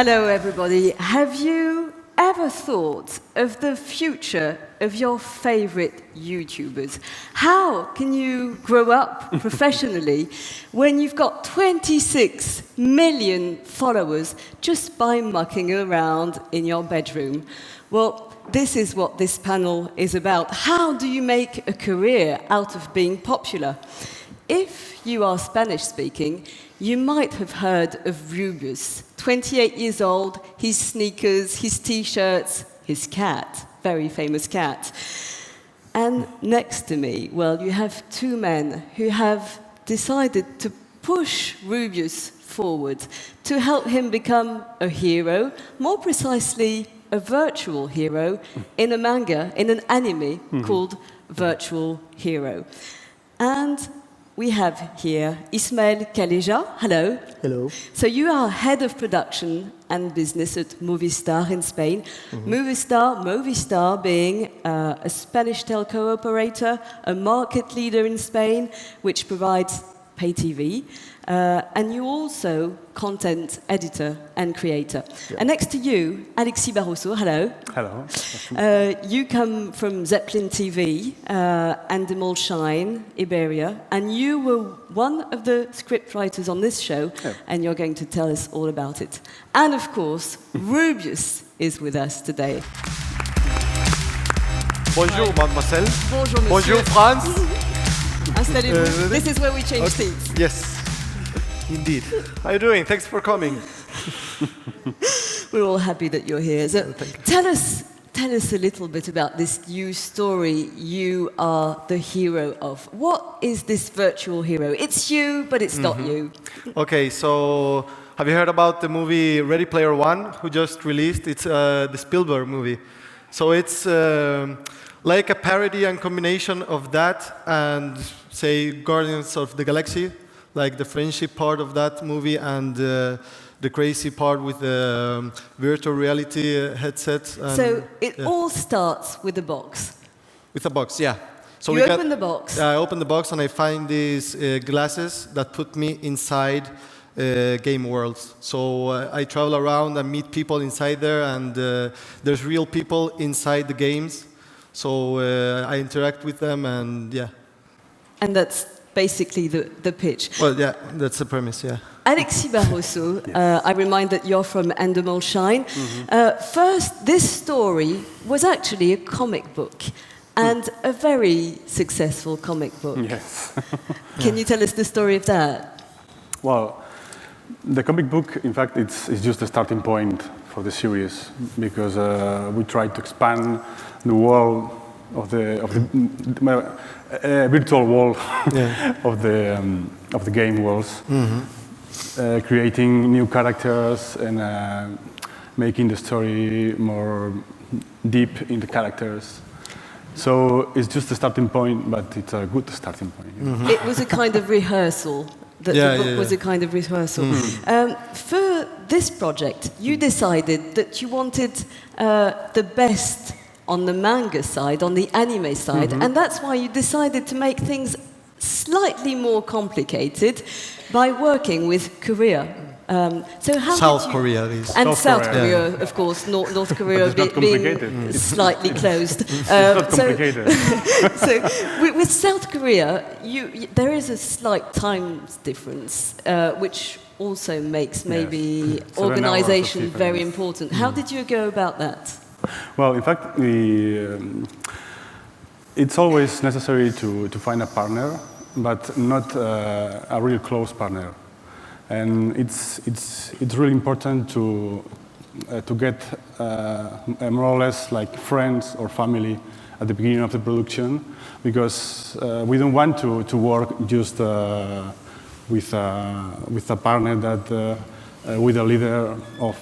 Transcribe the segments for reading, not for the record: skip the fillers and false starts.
Hello, everybody. Have you ever thought of the future of your favorite YouTubers? How can you grow up professionally when you've got 26 million followers just by mucking around in your bedroom? Well, this is what this panel is about. How do you make a career out of being popular? If you are Spanish-speaking, you might have heard of Rubius, 28 years old, his sneakers, his T-shirts, his cat, very famous cat. And next to me, well, you have two men who have decided to push Rubius forward to help him become a hero, more precisely, a virtual hero in a manga, in an anime called Virtual Hero. And we have here Ismael Calleja. Hello. Hello. So you are head of production and business at Movistar in Spain. Movistar being a Spanish telco operator, a market leader in Spain, which provides pay TV. And you also content editor and creator. Yeah. And next to you, Alexis Barroso. Hello. Hello. You come from ZeppelinTV, EndemolShine, Iberia, and you were one of the scriptwriters on this show, and you're going to tell us all about it. And of course, Rubius is with us today. Bonjour, mademoiselle. Bonjour, monsieur. Bonjour, France. Installez-vous. This is where we change seats. Yes, indeed. How are you doing? Thanks for coming. We're all happy that you're here. So tell us a little bit about this new story you are the hero of. What is this virtual hero? It's you, but it's not you. Okay, so have you heard about the movie Ready Player One, who just released? It's the Spielberg movie. So it's like a parody and combination of that and, say, Guardians of the Galaxy, like the friendship part of that movie and the crazy part with the virtual reality headsets. And, so it all starts with a box. With a box, yeah. So you open the box. I open the box and I find these glasses that put me inside game worlds. So I travel around and meet people inside there, and there's real people inside the games. So I interact with them, and yeah. And that's basically the pitch. Well, yeah, that's the premise, yeah. Alexis Barroso, I remind that you're from EndemolShine. First, this story was actually a comic book, and a very successful comic book. Yes. Can you tell us the story of that? Well, the comic book, in fact, it's just a starting point for the series, because we tried to expand the world of the virtual world of the game worlds, creating new characters and making the story more deep in the characters. So it's just a starting point, but it's a good starting point. It was a kind of rehearsal. The book was a kind of rehearsal. For this project, you decided that you wanted the best on the manga side, on the anime side, and that's why you decided to make things slightly more complicated by working with Korea. So how South Korea is. And South Korea, of course, North Korea being slightly closed. It's not complicated. So with South Korea, there is a slight time difference, which also makes maybe organization very important. How did you go about that? Well, in fact, it's always necessary to find a partner, but not a real close partner. And it's really important to get more or less like friends or family at the beginning of the production, because we don't want to work just with a partner that with a leader of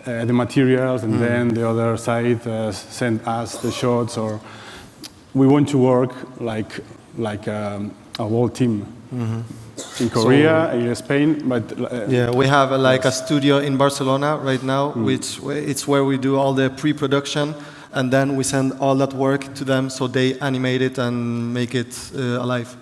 the materials, and then the other side send us the shots. Or we want to work like a whole team. In Korea, in Spain, but we have a studio in Barcelona right now, which it's where we do all the pre-production, and then we send all that work to them, so they animate it and make it alive.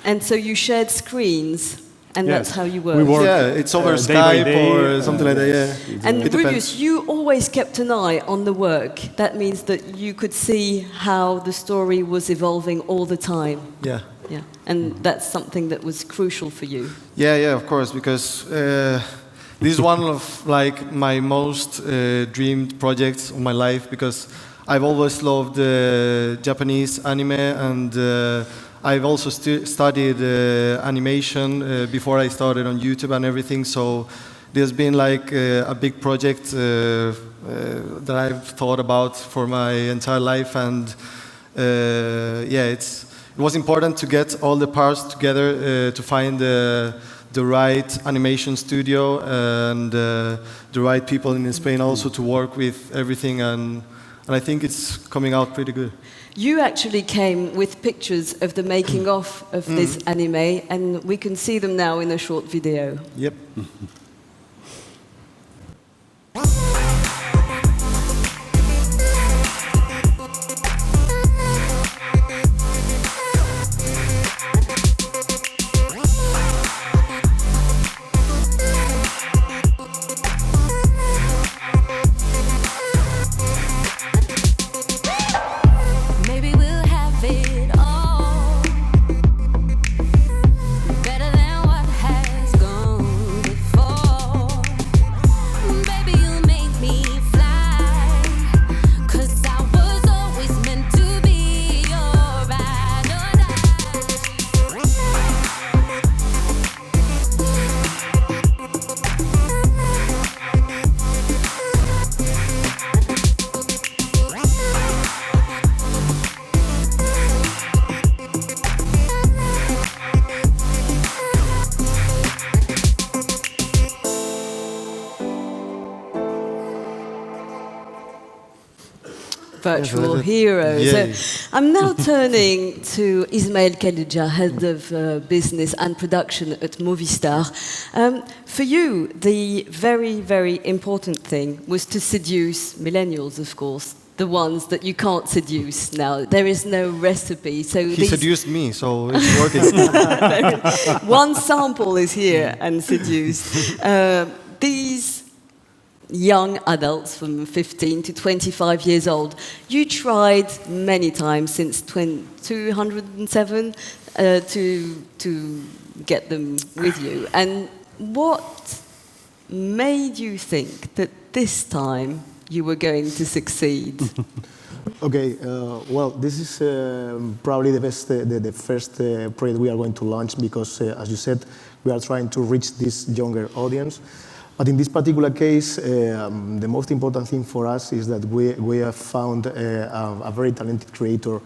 And so you shared screens and Yes. that's how you work. We work Yeah, it's over day by Skype day, or something like that, yeah. And It Rubius, depends. you always kept an eye on the work. That means that you could see how the story was evolving all the time. Yeah. Yeah, and that's something that was crucial for you. Yeah, of course, because this is one of like my most dreamed projects of my life, because I've always loved Japanese anime, and I've also studied animation before I started on YouTube and everything. So there's been like a big project that I've thought about for my entire life, and yeah, it was important to get all the parts together to find the right animation studio and the right people in Spain also to work with everything, and I think it's coming out pretty good. You actually came with pictures of the making of this anime, and we can see them now in a short video. Yep. Maybe we'll have it all, better than what has gone before. Baby, you make me fly, 'cause I was always meant to be your ride or Virtual heroes. Yay. I'm now turning to Ismael Calleja, head of business and production at Movistar. For you, the very, very important thing was to seduce millennials, of course, the ones that you can't seduce now. There is no recipe. So He seduced me, so it's working. one sample is here and seduced. These young adults from 15 to 25 years old, you tried many times since 207 to get them with you. And what made you think that this time you were going to succeed? Okay, well, this is probably the first project we are going to launch because, as you said, we are trying to reach this younger audience. But in this particular case, the most important thing for us is that we have found a very talented creator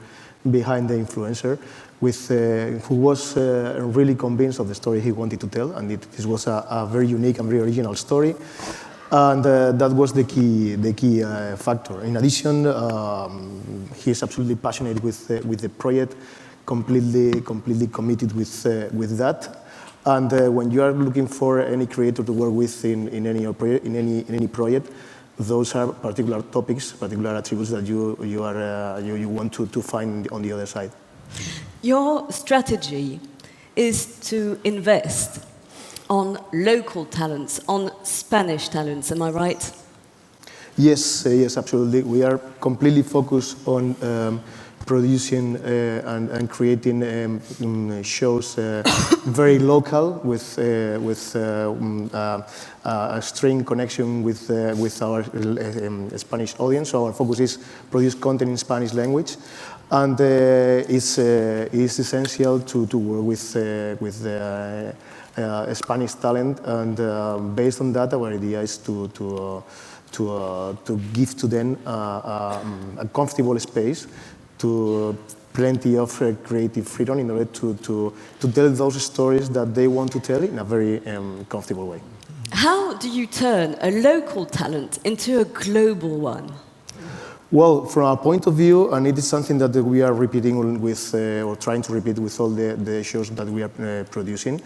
behind the influencer, who was really convinced of the story he wanted to tell, and this was a very unique and very original story. And that was the key factor. In addition, he is absolutely passionate with the project, completely committed with that. And when you are looking for any creator to work with in any project, those are particular topics, particular attributes that you want to find on the other side. Your strategy is to invest on local talents, on Spanish talents, am I right? Yes, yes, absolutely. We are completely focused on producing and creating shows very local with a strong connection with our Spanish audience. So our focus is produce content in Spanish language, and it's essential to work with Spanish talent. And based on that, our idea is to give to them a comfortable space, to plenty of creative freedom in order to tell those stories that they want to tell in a very comfortable way. How do you turn a local talent into a global one? Well, from our point of view, and it is something that we are repeating with, or trying to repeat with all the shows that we are producing,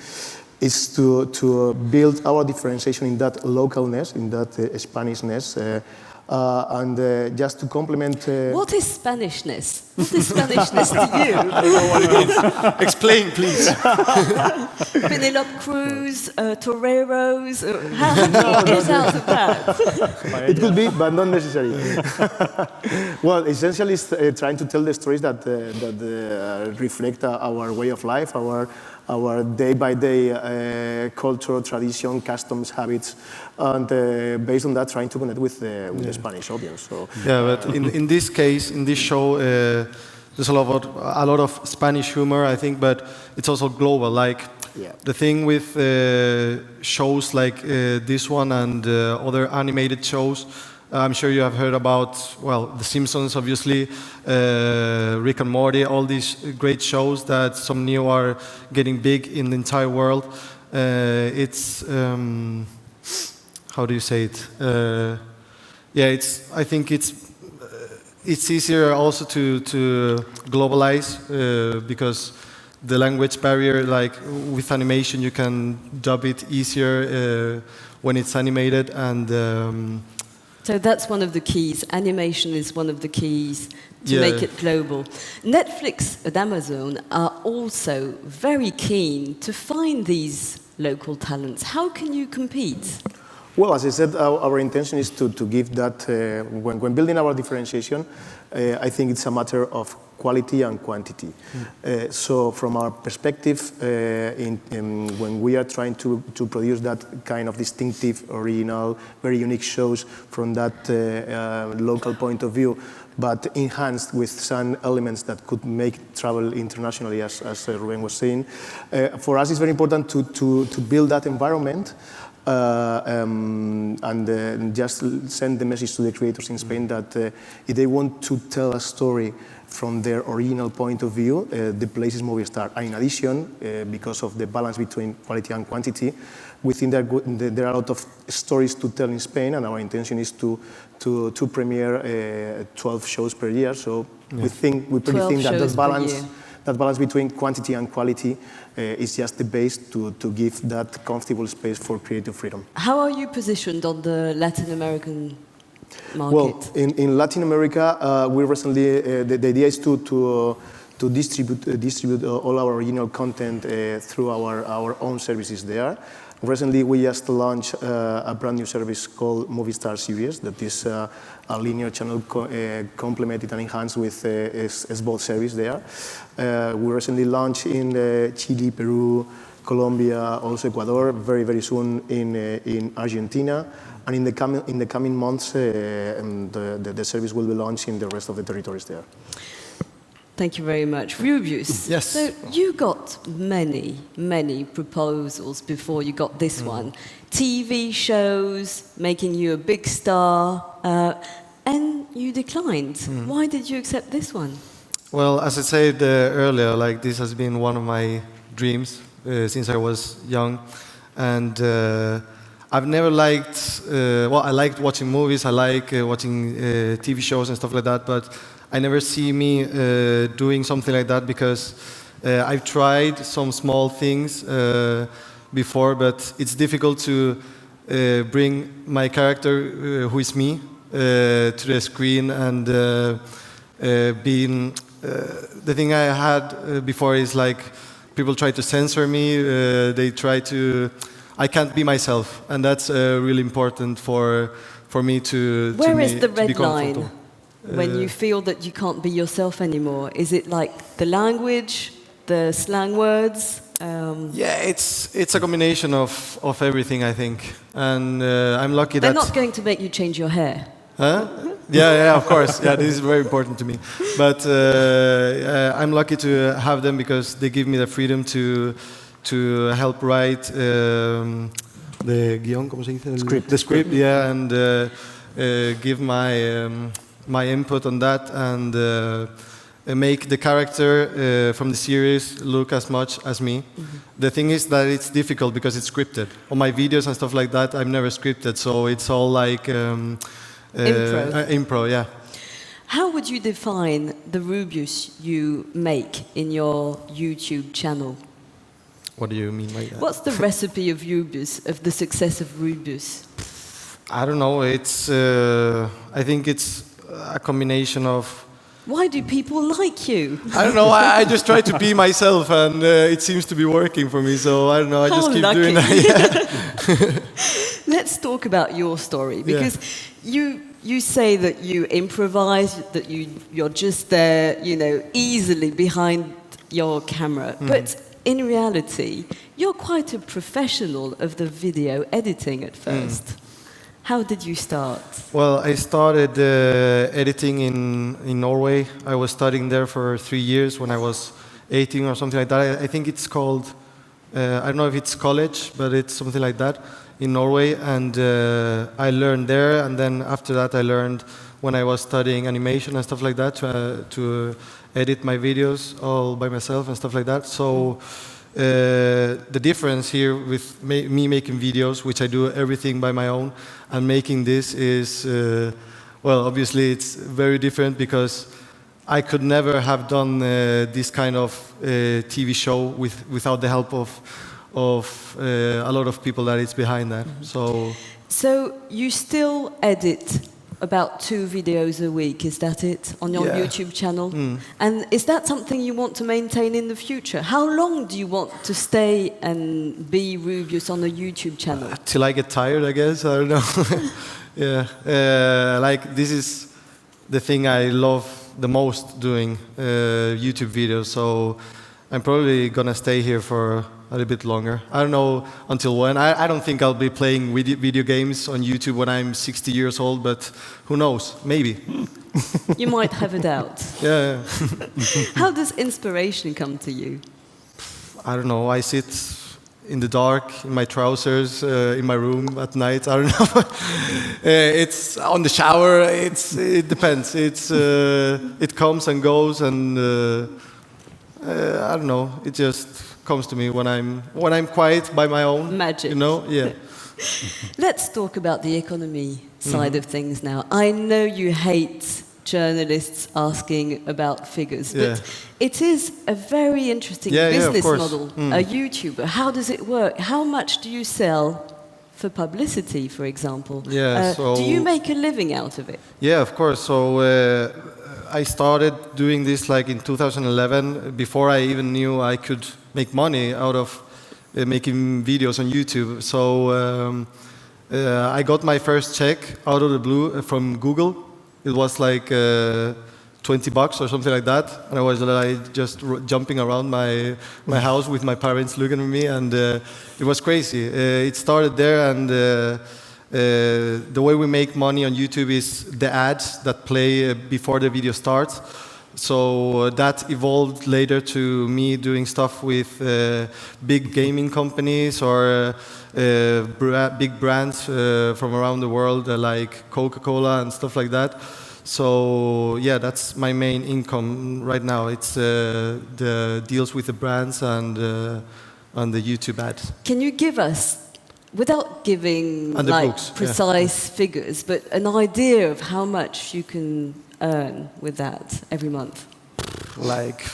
is to build our differentiation in that localness, in that Spanishness, And just to complement... What is Spanishness? What is Spanishness to you? I don't know what it is. Explain, please. Penelope Cruz, toreros? How do you get out of that? It could be, but not necessarily. Well, essentially, it's trying to tell the stories that reflect our way of life, our day-by-day culture, tradition, customs, habits, and based on that, trying to connect with the Spanish audience. So. Yeah, but in this case, in this show, there's a lot of Spanish humor, I think, but it's also global. Like the thing with shows like this one and other animated shows, I'm sure you have heard about, well, The Simpsons, obviously, Rick and Morty, all these great shows that some new are getting big in the entire world. It's, how do you say it? Yeah, I think it's easier also to globalize because the language barrier, like with animation, you can dub it easier when it's animated and. So that's one of the keys. Animation is one of the keys to make it global. Netflix and Amazon are also very keen to find these local talents. How can you compete? Well, as I said, our intention is to give that, when building our differentiation, I think it's a matter of quality and quantity. So from our perspective, when we are trying to produce that kind of distinctive, original, very unique shows from that local point of view, but enhanced with some elements that could make travel internationally, as Rubén was saying, for us it's very important to build that environment and just send the message to the creators in Spain that if they want to tell a story from their original point of view, the place is Movistar. And in addition, because of the balance between quality and quantity, we think there are a lot of stories to tell in Spain, and our intention is to premiere 12 shows per year. So we pretty think that balance between quantity and quality is just the base to give that comfortable space for creative freedom. How are you positioned on the Latin American market? Well, in Latin America, we recently, the idea is to distribute all our original content through our own services there. Recently, we just launched a brand new service called Movistar Series, that is a linear channel complemented and enhanced with SVOD service there. We recently launched in Chile, Peru, Colombia, also Ecuador, very, very soon in Argentina. And in the coming months, the service will be launched in the rest of the territories there. Thank you very much. Rubius, yes. So you got many, many proposals before you got this one. TV shows, making you a big star, and you declined. Why did you accept this one? Well, as I said earlier, like this has been one of my dreams since I was young. And I've never liked, well, I liked watching movies, I like watching TV shows and stuff like that, but I never see me doing something like that because I've tried some small things before, but it's difficult to bring my character, who is me, to the screen and being... the thing I had before is like people try to censor me, they try to... I can't be myself, and that's really important for me to Where is the to red be line? comfortable. When you feel that you can't be yourself anymore, is it like the language, the slang words? Yeah, it's a combination of everything, I think. And I'm lucky They're that... not going to make you change your hair. Huh? Yeah, of course. Yeah, this is very important to me. But I'm lucky to have them because they give me the freedom to help write the guion, ¿cómo se dice? Script. The script, yeah, and give my input on that and make the character from the series look as much as me. The thing is that it's difficult because it's scripted. On my videos and stuff like that, I'm never scripted, so it's all like impro, yeah. How would you define the Rubius you make in your YouTube channel? What do you mean by that? What's the recipe of Rubius, of the success of Rubius? I don't know. It's. I think it's a combination of. Why do people like you? I don't know. I just try to be myself, and it seems to be working for me. So I don't know. I just How keep lucky. doing that. Let's talk about your story, because you say that you improvise, that you're just there, easily behind your camera. But in reality, you're quite a professional of the video editing at first. How did you start? Well, I started editing in Norway. I was studying there for 3 years when I was 18 or something like that. I think it's called, I don't know if it's college, but it's something like that in Norway. And I learned there. And then after that, I learned when I was studying animation and stuff like that to edit my videos all by myself and stuff like that. So the difference here with me making videos, which I do everything by my own, and making this is, well, obviously it's very different because I could never have done this kind of TV show without the help of a lot of people that is behind that. So you still edit about 2 videos a week, is that it, on your YouTube channel? And is that something you want to maintain in the future? How long do you want to stay and be Rubius on a YouTube channel? Till I get tired, I guess. I don't know. Like this is the thing I love the most doing, YouTube videos. So I'm probably gonna stay here for a little bit longer. I don't know until when. I don't think I'll be playing video games on YouTube when I'm 60 years old, but who knows? Maybe. You might have a doubt. Yeah. How does inspiration come to you? I don't know. I sit in the dark in my trousers in my room at night. I don't know. It's on the shower. It depends. It comes and goes, and I don't know. It just comes to me when I'm quiet by my own. Magic. Yeah. Let's talk about the economy side of things now. I know you hate journalists asking about figures, but it is a very interesting business model, a YouTuber. How does it work? How much do you sell for publicity, for example? Do you make a living out of it? Yeah, of course. So I started doing this like in 2011, before I even knew I could make money out of making videos on YouTube. So I got my first check out of the blue from Google. It was like $20 or something like that, and I was like just jumping around my house with my parents looking at me, and it was crazy. It started there, and the way we make money on YouTube is the ads that play before the video starts. So that evolved later to me doing stuff with big gaming companies or big brands from around the world, like Coca-Cola and stuff like that. So yeah, that's my main income right now. It's the deals with the brands and the YouTube ads. Can you give us, without giving like precise figures, but an idea of how much you can earn with that every month? Like,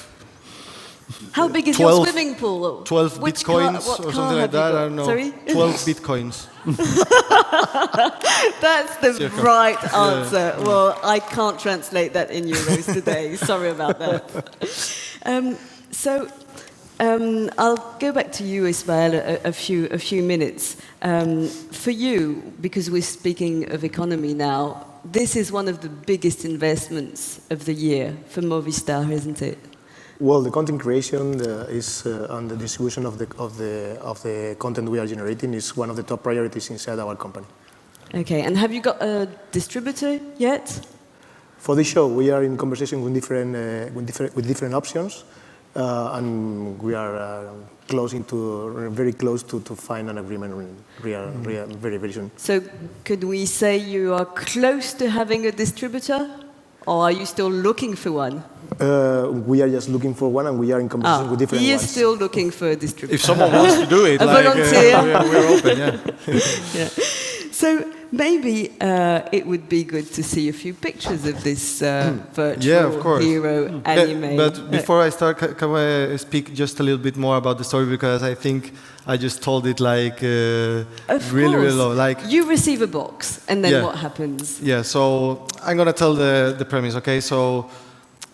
how big is your swimming pool? 12 bitcoins or something like that. I don't know. Sorry? 12 bitcoins. That's the right answer. Well, I can't translate that in euros today. Sorry about that. I'll go back to you, Ismael, a few minutes. For you, because we're speaking of economy now, this is one of the biggest investments of the year for Movistar, isn't it? Well, the content creation is and the distribution of the content we are generating is one of the top priorities inside our company. Okay, and have you got a distributor yet? For this show, we are in conversation with different options, and we are very close to find an agreement very, very soon. So, could we say you are close to having a distributor, or are you still looking for one? We are just looking for one, and we are in conversation with different ones. He is still looking for a distributor. If someone wants to do it, a volunteer. We're open, Yeah. So, maybe it would be good to see a few pictures of this virtual Yeah, of course. hero anime. But before I start, can I speak just a little bit more about the story, because I think I just told it like Of really course. low. Like you receive a box, and then Yeah. what happens? yeah, so I'm gonna tell the premise, okay? So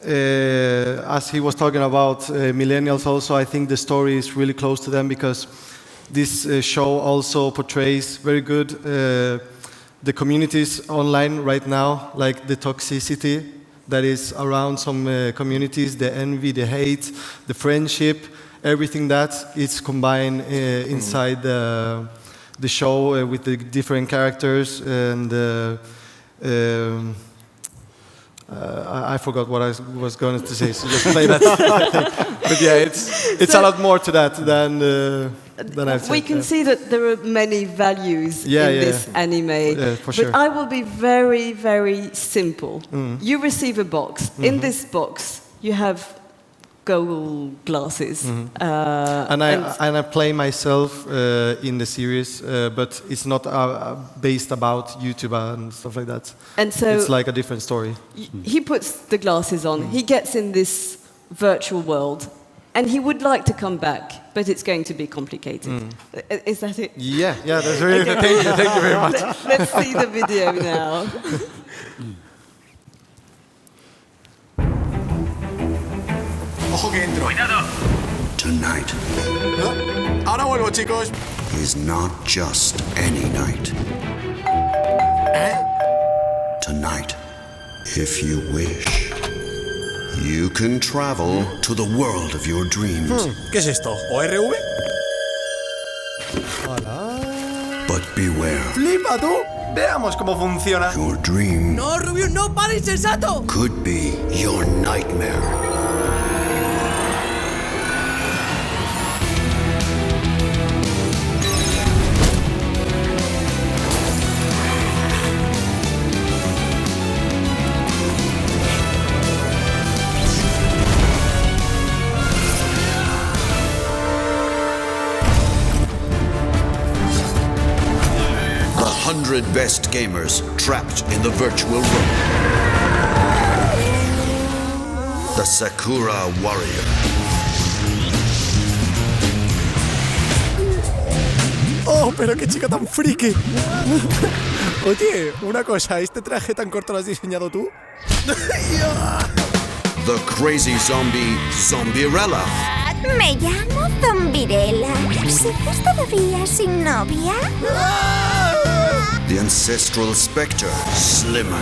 as he was talking about millennials, also I think the story is really close to them, because this show also portrays very good the communities online right now, like the toxicity that is around some communities, the envy, the hate, the friendship, everything that is combined inside the show with the different characters. And I forgot what I was going to say, so just play that. But yeah, it's a lot more to that than I've said. We can see that there are many values in this anime, for but sure. I will be very, very simple. You receive a box. In this box, you have Google glasses. And I play myself in the series, but it's not based about YouTube and stuff like that. And so it's like a different story. he puts the glasses on, he gets in this virtual world, and he would like to come back, but it's going to be complicated. Is that it? Yeah, that's really thank you very much. Let's see the video now. Ojo que entro. Tonight Ahora vuelvo, chicos. is not just any night. Tonight, if you wish, you can travel to the world of your dreams. ¿Qué es esto? ¿ORV? But beware, ¡Flipa tú! Veamos cómo funciona. your dream ¡No, Rubius, no! ¡Para, insensato! could be your nightmare. The 100 best gamers trapped in the virtual world. The Sakura Warrior. ¡Oh, pero qué chica tan friki! Oye, una cosa, ¿este traje tan corto lo has diseñado tú? The Crazy Zombie Zombirella. Me llamo Zombirella. ¿Sigues todavía sin novia? The Ancestral Spectre Slimmer.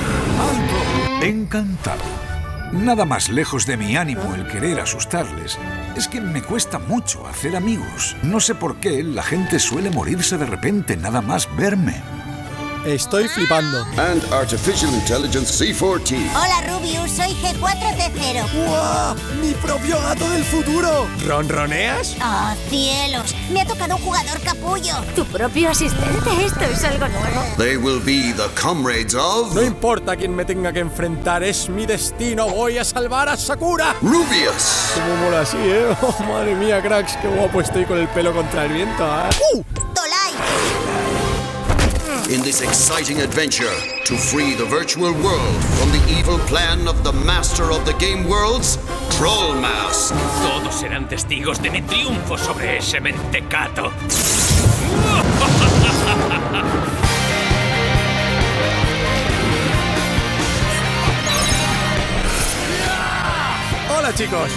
Encantado. Nada más lejos de mi ánimo el querer asustarles. Es que me cuesta mucho hacer amigos. No sé por qué la gente suele morirse de repente nada más verme. Estoy flipando. And Artificial Intelligence C4T. Hola, Rubius. Soy G4T0. ¡Guau! ¡Mi propio gato del futuro! ¿Ronroneas? ¡Oh, cielos! Me ha tocado un jugador capullo. ¿Tu propio asistente? Esto es algo nuevo. They will be the comrades of No importa quién me tenga que enfrentar, es mi destino. Voy a salvar a Sakura. Rubius. Cómo mola así, ¿eh? Oh, madre mía, cracks, qué guapo estoy con el pelo contra el viento, ¿eh? Tolai. In this exciting adventure to free the virtual world from the evil plan of the master of the game worlds, Troll Mask. Todos serán testigos de mi triunfo sobre ese mentecato. Hola, chicos.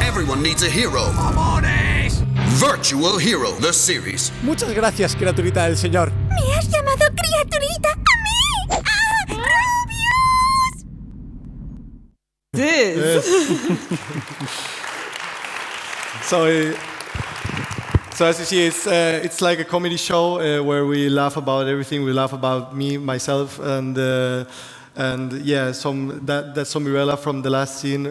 Everyone needs a hero. Virtual Hero, the series. Muchas gracias, criaturita del señor. ¿Me has llamado criaturita a mí? ¡Ah! ¡Rubius! This. So as you see, it's like a comedy show where we laugh about everything. We laugh about me, myself, and yeah, that Zombirella from the last scene.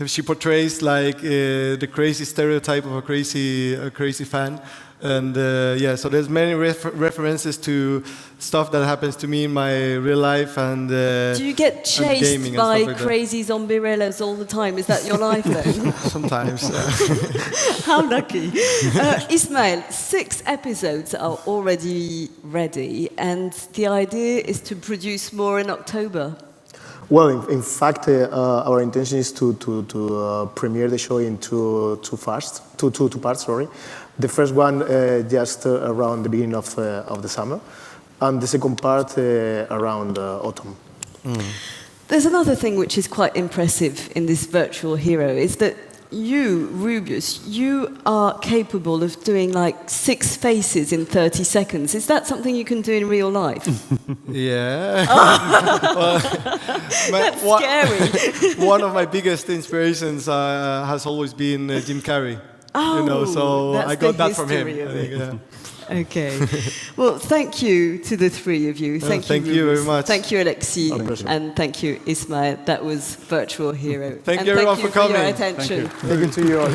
She portrays like the crazy stereotype of a crazy fan. And yeah, so there's many references to stuff that happens to me in my real life and do you get chased by crazy zombirellas all the time? Is that your life then? Sometimes. How lucky. Ismael, 6 episodes are already ready, and the idea is to produce more in October. Well, in fact, our intention is to premiere the show in two parts. Sorry, the first one just around the beginning of the summer, and the second part around autumn. There's another thing which is quite impressive in this virtual hero is that you, Rubius, you are capable of doing like 6 faces in 30 seconds. Is that something you can do in real life? Yeah. That's scary. One of my biggest inspirations has always been Jim Carrey. Oh, you know, so that's I got the that from him. history of it. Yeah. Okay. Well, thank you to the 3 of you. Thank you very Rubius. much. Thank you, Alexis. And thank you, Ismael. That was Virtual Hero. Thank you everyone for coming. For your attention. Thank you to you all.